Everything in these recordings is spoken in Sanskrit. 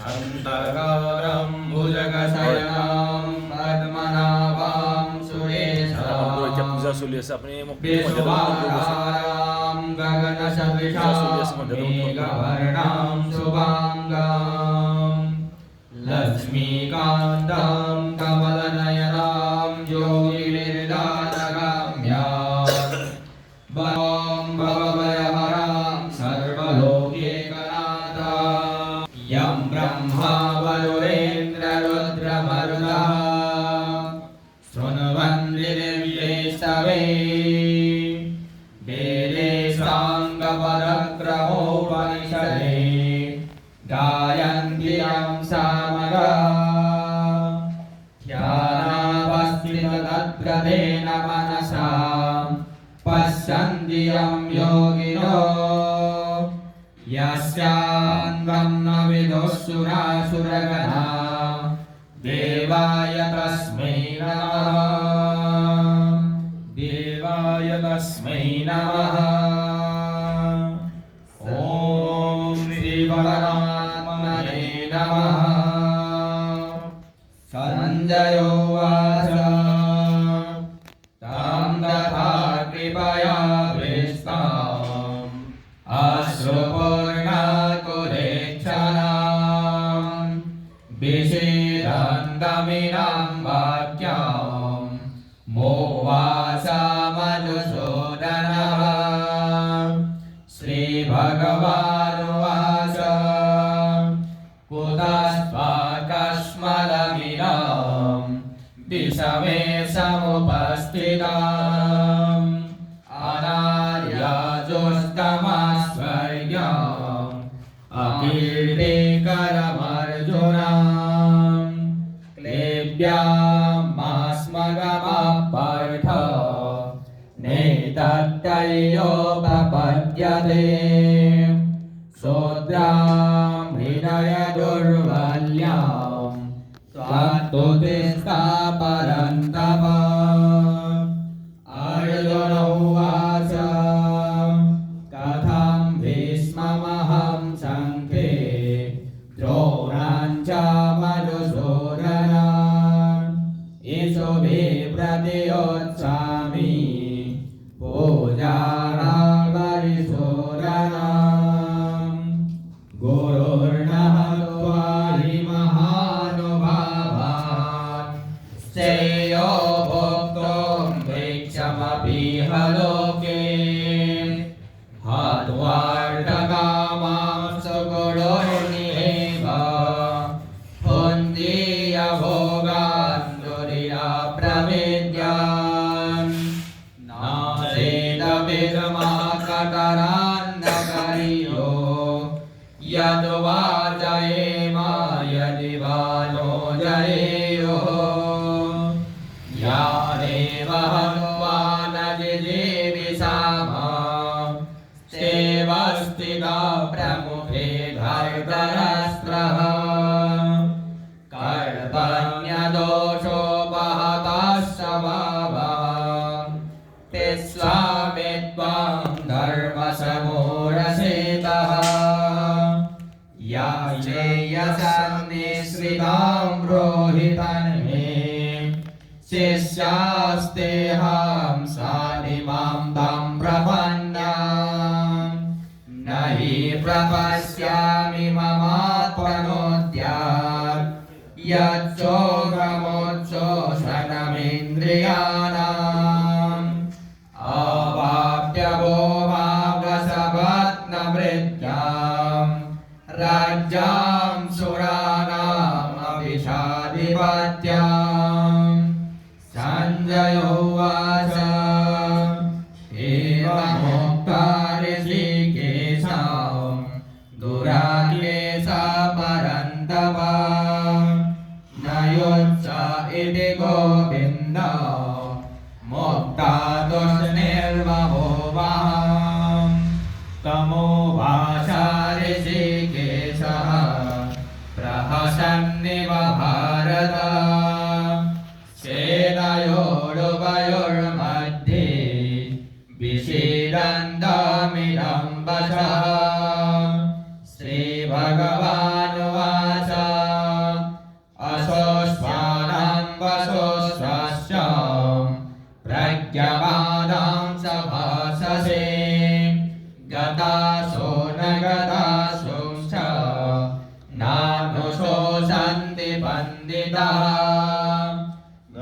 शान्तकारं भुजगशयनं पद्मनाभं सुरेशं विश्ववारां गगनसदृशं मेघवर्णं शुभाङ्गं लक्ष्मीकान्तं कमलनयनं योगिनिर्दानगम्यं वं भवभयहरं सर्वलोकैकनाथं यं ब्रह्मा वरुणेन्द्ररुद्रमरुतः शृण्वन्ति वेदे साङ्गपरक्रमोपनिषदे गायन्ति यं सामगाः ध्यानावस्थिततद्गतेन मनसा पश्यन्ति यं योगिनो यस्यान्तं न विदुःसुरासुरगणा देवाय तस्मै नमः देवाय तस्मै नमः। ॐ श्रीपरमात्मने नमः। संजय उवाच तं तथा कृपयाभिष्टाम् अश्रुपूर्णाकुलेक्षणां विषीदन्तमिदं वाक्यं मोवाचमधुसूदनः। श्रीभगवानुवाच कुतस्त्वाकस्मलमिदं विषमे समुपस्थितम् अनार्यजुष्टमस्वर्ग्यम् अकीर्तिकरमर्जुन क्लेब्यामास्मगमपर्थ नैतत्तयोपपद्यते शूद्रां हृदय दुर्बल्यां त्वत्तुतिष्ठा परन्तप। अर्जुन उवाच कथं भीष्ममहं शङ्के द्रोणां च मधुसूदन प्रतियोत्सामि पूजारामरिसूदन। गुरुर्नः त्वा हि महानुभावान् श्रेयो भोक्तुं भिक्षमपीह लोके हत्वार्थकामां सुगुणोर्निहेव भोगान् दुरिराप्रवेद्यान् नासेदभिर्माकटरान्नकरियो यद्वा जयेम यदि वा नो जयेयुः यादेव हत्वा न जिजीविषाम सेवस्थिता प्रमुखे धर्तराष्ट्रः कर्तन्यदोषोपहतः स्वभावः तिष्ठामि त्वां धर्मसमोरसेतः याचेयसन्निश्रितां ब्रूहि तन्मे शिष्यास्तेऽहं सानिमां तं प्रपन्नाम् न हि प्रपश्यामि ममात्मनोऽद्यात् यच्चोगमोच्चोषणमिन्द्रियाणाम् अवाप्य भोमावसपत्नमृत्याम् राज्यां सुराणामभिषाधिपत्याम्। संजय उवाच एवमुक्त्वा ऋषिकेशं दुराकेशा परन्तप न युच्च इति गोविन्द मुक्ता तुष्णिर्बभूवः। तमुवाच ऋषिकेशः प्रहसन्निव भारत सेनयोरुभयोर् मध्ये विषीदन्तमिदं वचः श्रीभगवानुवाच असोष्मानं वसोष्वश्च प्रज्ञमानं च भाषसे गतासो न गतासुश्च नानुशोचन्ति पण्डिताः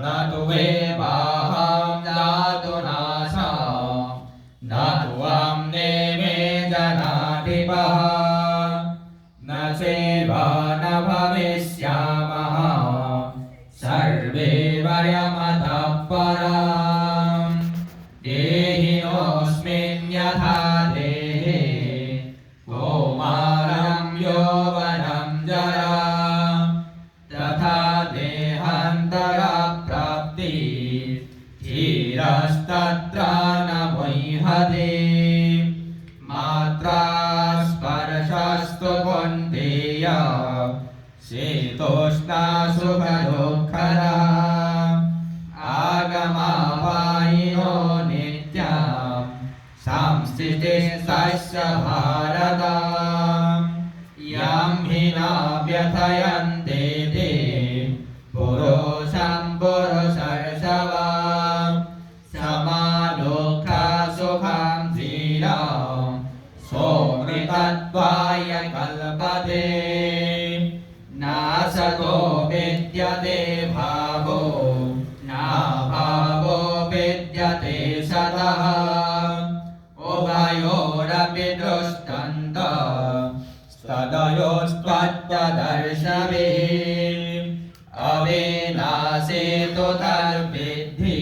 न तु वेवाहं जातु नाशा न त्वं नेमे जनाधिपः न चैव न भविष्यामः सर्वे वयमतः पराम् देहिनोऽस्मिन् यथा देहे कौमारं यौवनं जरा तथा देहान्तरप्राप्ति धीरस्तत्र न मुह्यते मात्रा स्पर्शस्तु कौन्तेय शीतोष्णसुखदुःखदा आगमापायिनो नित्यं संस्थितिस्तस्य भारत यं हि न व्यथयन्ते ते पुरुषं पुरुषर्षवा समादुःखसुखं धीरं सोऽमृतत्वाय कल्पते नासतो विद्यते भावो नाभावो विद्यते सतः उभयोरपि दृष्टन्तः सदयोस्त्वत्तदर्शभिः अविनाशेतु तद्विद्धि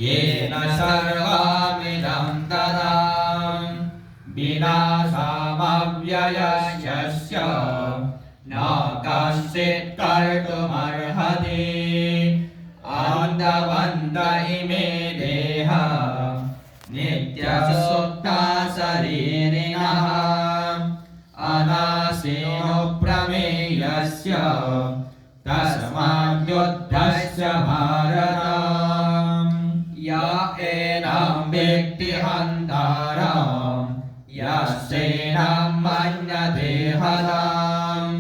येन सर्वमिदं तदा विनाशामव्ययस्य न कश्चित् कर्तुमर्हति अन्तवन्त इमे देहा नित्यसुप्ता शरीरिणः अनाशिनो प्रमेयस्य तस्माद्युद्धस्य भारत य एनं वेत्ति हन्तारम् यस्यैनं मन्यते हताम्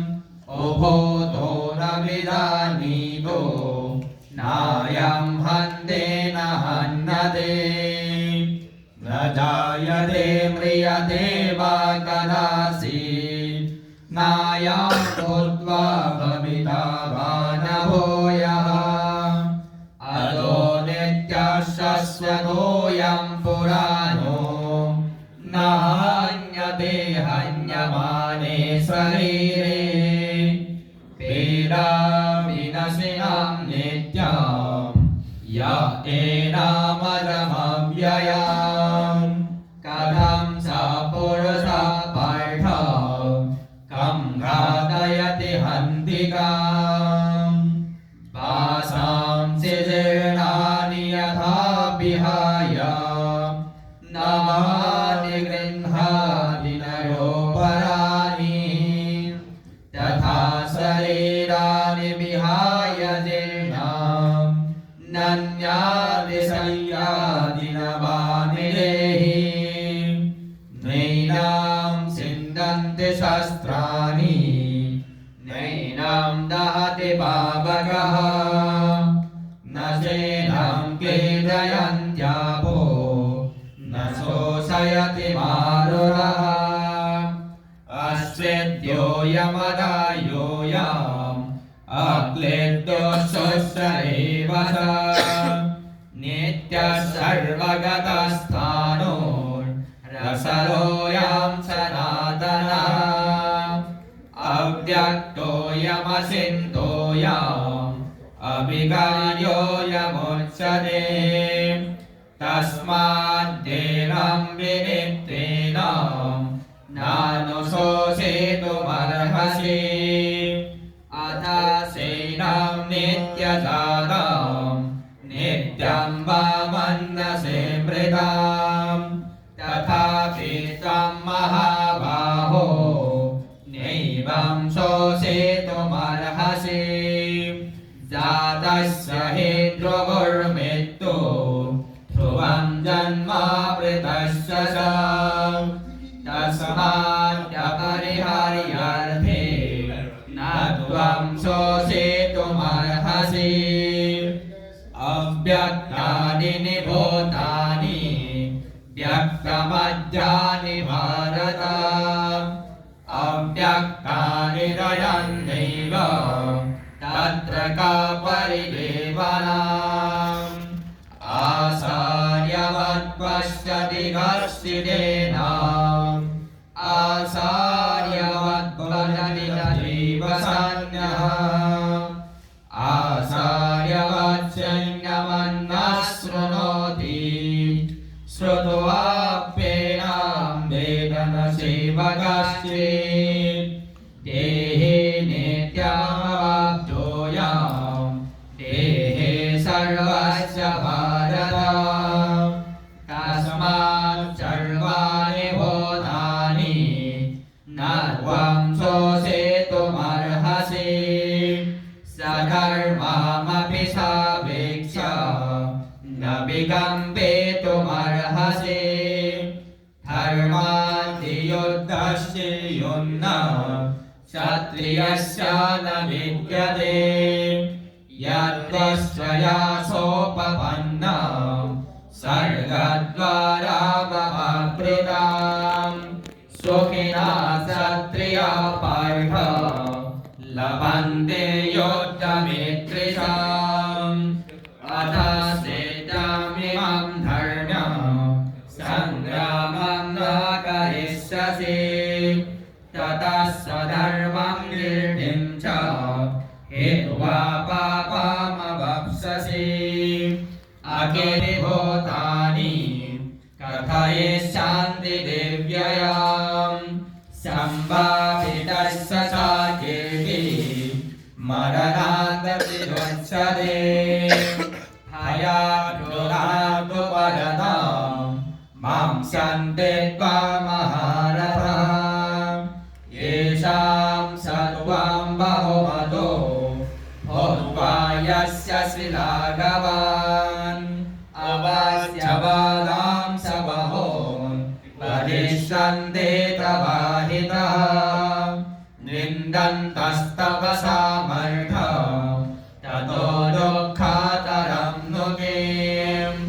उभूतो न विजानीतो नायं हन्ते न हन्यते न जायते म्रियते वा कदाचित् नायं भूत्वा भविता वा न भूयः अतो नित्यः शाश्वतोऽयं पुराणो न हन्यते हन्यमाने शरीरे पीडाविनाशिनं नित्यं य एनामजमव्ययम् कथं स पुरुषः पार्थ कं घातयति हन्तिकाम् वासांसि जीर्णानि यथा विहाय नवानि गृह्णाति नरोपराणि तथा शरीराणि विहाय जीर्णां नन्यानि संयाति नवानि देहि नैनां छिन्दन्ति शस्त्राणि नैनां दहति पावकः न शेनं क्लेदयन्त्यापो न शोषयति मारुरः अस्वेद्योऽयमदायोऽयम् अक्लेद्योऽशोषयेव स नित्यः सर्वगतस्थाणो रसरोऽयं सनातनः अव्यक्तोऽयमचिन्तोऽयम् अभिकार्योऽयमुच्यते तस्माद्देनं विनित्तेन नानुशोषितुमर्हसि अथासेनं नित्यजातं नित्यं वा मन्यसे मृताम् तथापि त्वं महाबाहो नैवं शोषितुमर्हसि जातस्य हि ध्रुवोर्मृत्युः यानि भूतानि व्यक्तमध्यानि भारत अव्यक्तानि रयन्नैव तत्र का परिदेवना आचार्यवत् पश्यति आचार्यवत् जीवसन्यः आचार्यवच्चैन्यमन्नः शृणोति श्रुत्वाप्येनं वेद न सेवकश्चित् देहे नित्यमवाप्तोऽयं देहे सर्वस्य भारत तस्मात् सर्वाणि भूतानि न त्वं शोषयितुमर्हसि सधर्ममपि सापेक्ष न विकम्पेतुमर्हसि धर्माद्धियुद्धस्य युन्न क्षत्रियस्य न विद्यते यद्वश्चया सोपपन्ना सर्गद्वारामवृताम् सुखिना क्षत्रिया पार्थ लभन्ते योद्धमित्रिशाम् अथ सेतामिमं धर्म्यं सङ्ग्रामं न करिष्यसि ततः स्वधर्मं कीर्तिं च हित्वा पापमवाप्स्यसि अकेति भूतानि कथयिष्यन्ति दिव्ययाम् सम्भावितस्य चाकीर्ति मरणादपि रोचते हयाद्रुराद्रुपरतां मां सन्ते त्वामहारथः येषां सर्वं बहुमतो भूत्वा यस्य शिलागवान् अवास्यवादां स बहून् वदिष्यन्ते तवाहितः निन्दन्तस्तव सामर्थ्यं ततो दुःखातरं नु किम्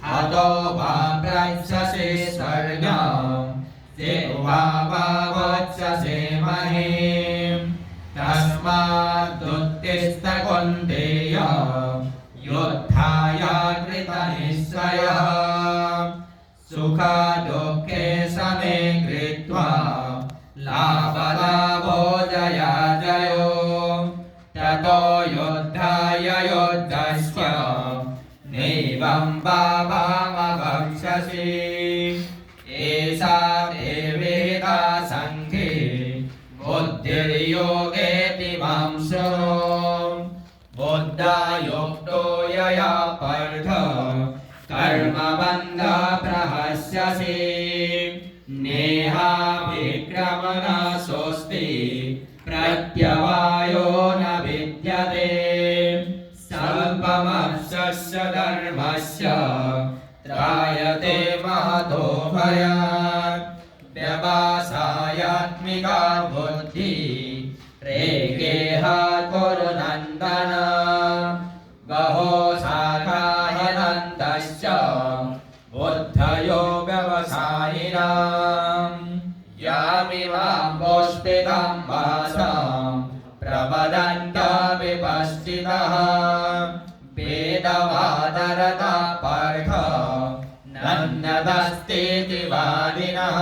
हतो वा प्रच्छसि स्वर्गं जिह्वा वा वक्षसि महीम् तस्मादुत्तिष्ठ कौन्तेय युद्धाय कृतनिश्चयः सुखदुःखे समे कृत्वा लाभलाभो जयाजयो ततो युद्धाय युद्धस्य नैवं पापमवक्ष्यसि एषा ते वेदा सङ्खे बुद्धिर्योगेति मां शृणु बुद्धायुक्तो यया पार्थ कर्मबन्धप्रहस्यसि नेहाभिक्रमनाशोऽस्ति प्रत्यवायो न विद्यते स्वल्पमप्सस्य धर्मस्य त्रायते महतो भयात् व्यवसायात्मिका बुद्धिः रेगेह कुरु नन्दन बहो शाखायनन्दश्च बुद्धयो व्यवसायिनाम् यामिमां पुष्पितं वासां प्रवदन्त विपश्चितः वेदवादरता पार्थ नन्यदस्तीति वादिनः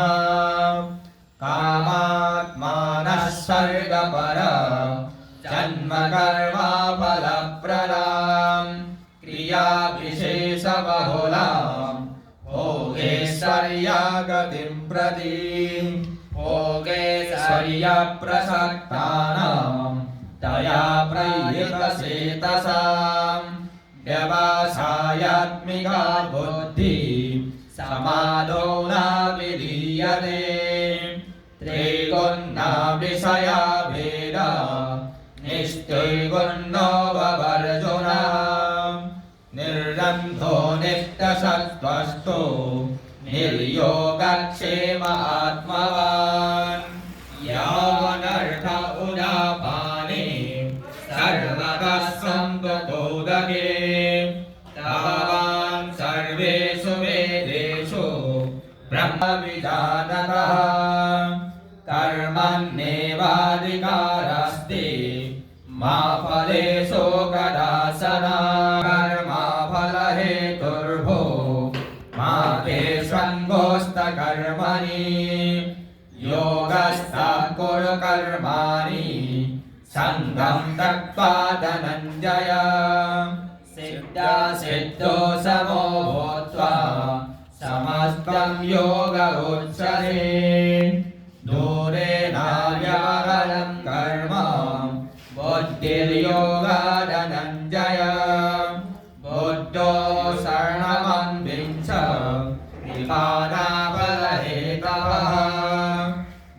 कामात्मानः सर्गपर जन्मकर्मफलप्रदां क्रियाविशेषबहुलां भोगेश्वर्यगतिं प्रति भोगेश्वर्यप्रसक्तानां तया प्रयुतचेतसां व्यवसायात्मिका बुद्धिः समादो न विलीयते त्रैगुण्या विषया भेदा निष्ठैगुण्यो ववर्जुन निर्रन्धो नित्यसत्त्वस्थो निर्योगक्षेम आत्मवान् यावनर्थ उदापाने सर्वतः सम्पतोदके तावान् विजानतः कर्मण्येवाधिकारस्ते मा फलेषु कदाचन कर्मफलहेतुर्भो मा ते सङ्गोऽस्तकर्मणि योगस्थः कुरु कर्माणि सङ्गं त्यक्त्वा धनञ्जय सिद्धासिद्धौ समो भूत्वा समस्तं योग उच्यते दूरेणाव्याहरं कर्म बुद्धिर्योगा धनञ्जय बुद्धो शरणमन्विच्छ विपादाफलहेतवः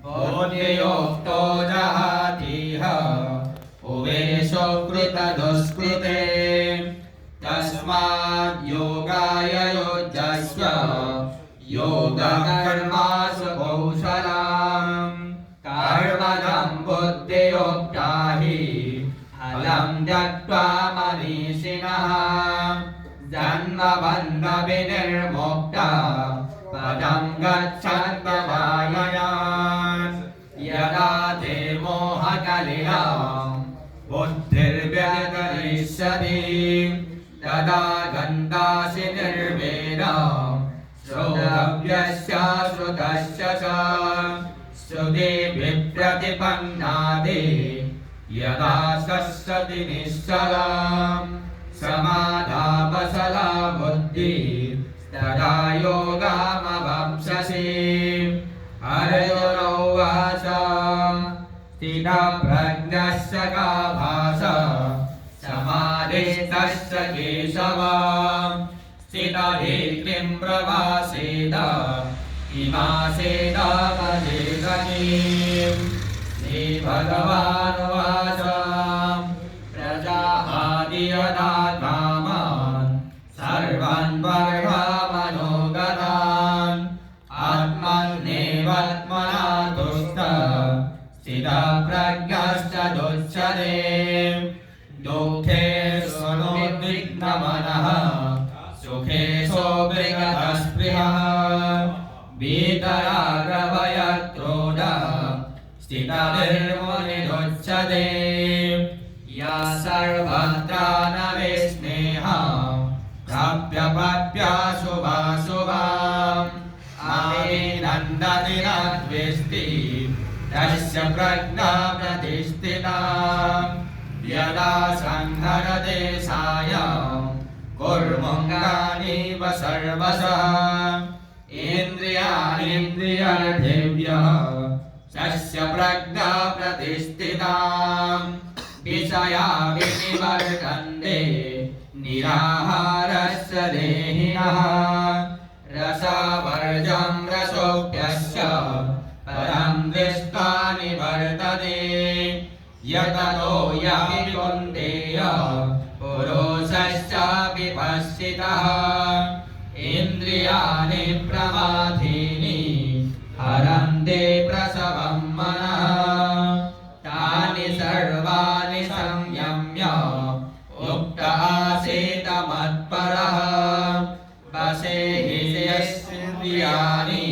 बुद्धियुक्तो जहातीह उवेशो कृतदुष्कृते तस्माद् योगाय युज्यस्व योगकर्मासु कौशलम् कर्मणं बुद्धियुक्ता हि फलं त्यक्त्वा मनीषिणः जन्मबन्धविनिर्मुक्ता पदं गच्छन्तमाययान् यदा ते मोहकलिलं बुद्धिर्व्यतिरिष्यति तदा गन्तासि निर्वेदं श्रोतव्यस्य श्रुतस्य च श्रुतिभिप्रतिपन्नादि यदा शस्यति निश्चलम् समाधावसला बुद्धिः तदा योगामवाप्स्यसि अर्जुन उवाच स्थितप्रज्ञस्य का भाषा समाधिस्तस्य केशव स्थितधीर्तिं प्रभासेत इमासेत मजेगनीम् श्रीभगवानुवाच प्रजाहादियदा कामान् सर्वान् वर्गमनोगतान् आत्मन्येवात्मना तुष्टः स्थितप्रज्ञश्च दुच्यते दुःखेषु नुद्विग्नमनः सुखेषु विगतस्पृहः वीतरागभयक्रोधः स्थितधीर्मुनिरुच्यते या सर्वत्र न विस्नेहा प्राप्यपाप्याशुभाशुभाम् आविनन्दति न द्वेष्टि तस्य प्रज्ञा प्रतिष्ठिता यदा संहरते सायं कुर्मङ्गानीव सर्वशः इन्द्रियाणीन्द्रियर्थेभ्यः तस्य प्रज्ञा प्रतिष्ठिता विषया विनिवर्तन्ते निराहारस्य देहिनः रसवर्जं रसोऽप्यस्य परं दृष्ट्वा निवर्तते यततो यापि कौन्तेय पुरुषश्च विपश्चितः इन्द्रियाणि प्रमाथीनि हरन्ते प्रसवं मनः तानि सर्वाणि संयम्य उक्त आसीत् मत्परः वशे हि यस्येन्द्रियाणि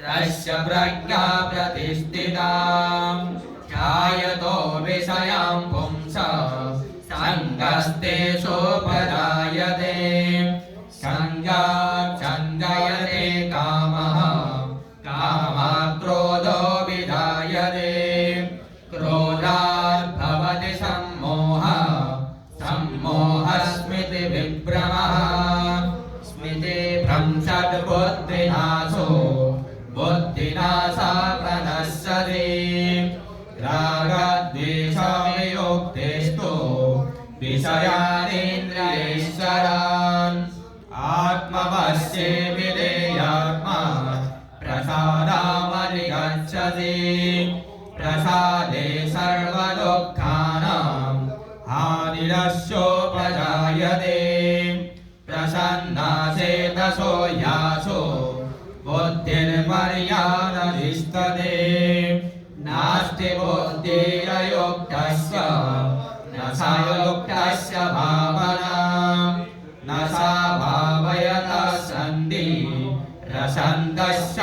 तस्य प्रज्ञा प्रतिष्ठिता ध्यायतो विषयां पुंसः सङ्गस्तेषोपजायते सञ्जायते कामः कामात् क्रोधो विजायते क्रोधात् भवति सम्मोहः सम्मोहः स्मृतिविभ्रमः स्मृतिभ्रंशात् बुद्धिनाशो बुद्धिनाशः प्रणश्यते रागद्वेषवियोक्तेस्तु विषयानीन्द्रियैश्वरान् आत्मवश्ये विधेयात्मा प्रसादामधिगच्छति प्रसादे सर्वदुःखानां हानिरस्योपजायते प्रसन्नासेतसो यासो बुद्धिर्मर्यादधिष्ठते नास्ति बुद्धिरयुक्तस्य न सा युक्तस्य भावना न सा भावयतः सन्ति रसन्तस्य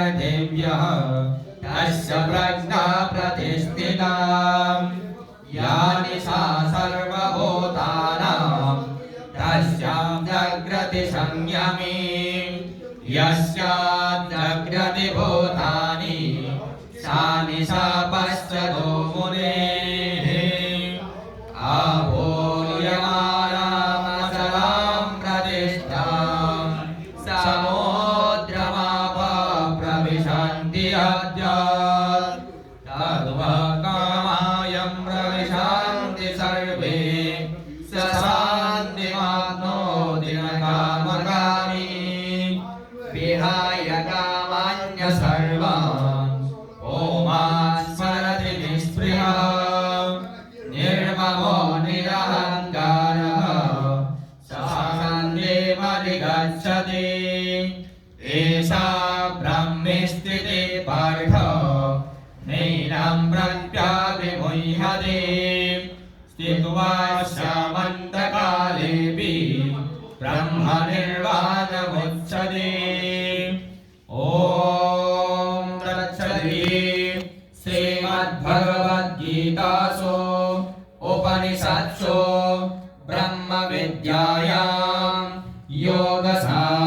पृथिव्यः तस्य प्रज्ञा प्रतिष्ठिता या निशा सर्वभूतानां तस्यां जाग्रति संयमी यस्याद् भूतानि सा निशा पश्यतो मुनेः आपूर्यमानामचलां प्रतिष्ठां समुद्रमापः प्रविशन्ति अद्यात् तद्वकामायं प्रविशन्ति सर्वे स शान्तिमाप्नोति न कामकामी विहाय कामान्य सर्वान् ओमान् स्मरति निःस्पृहः निर्ममो निरहङ्कारः शान्तिमधिगच्छति एषा ब्रह्मस्थितिः पार्थ नैनं प्रत्याविमुह्यते स्थित्वा शामन्तकालेऽपि ब्रह्मनिर्वाणमुच्यते ॐ तत्सदिति श्रीमद्भगवद्गीतासु उपनिषत्सु ब्रह्मविद्यायां योगशास्त्रे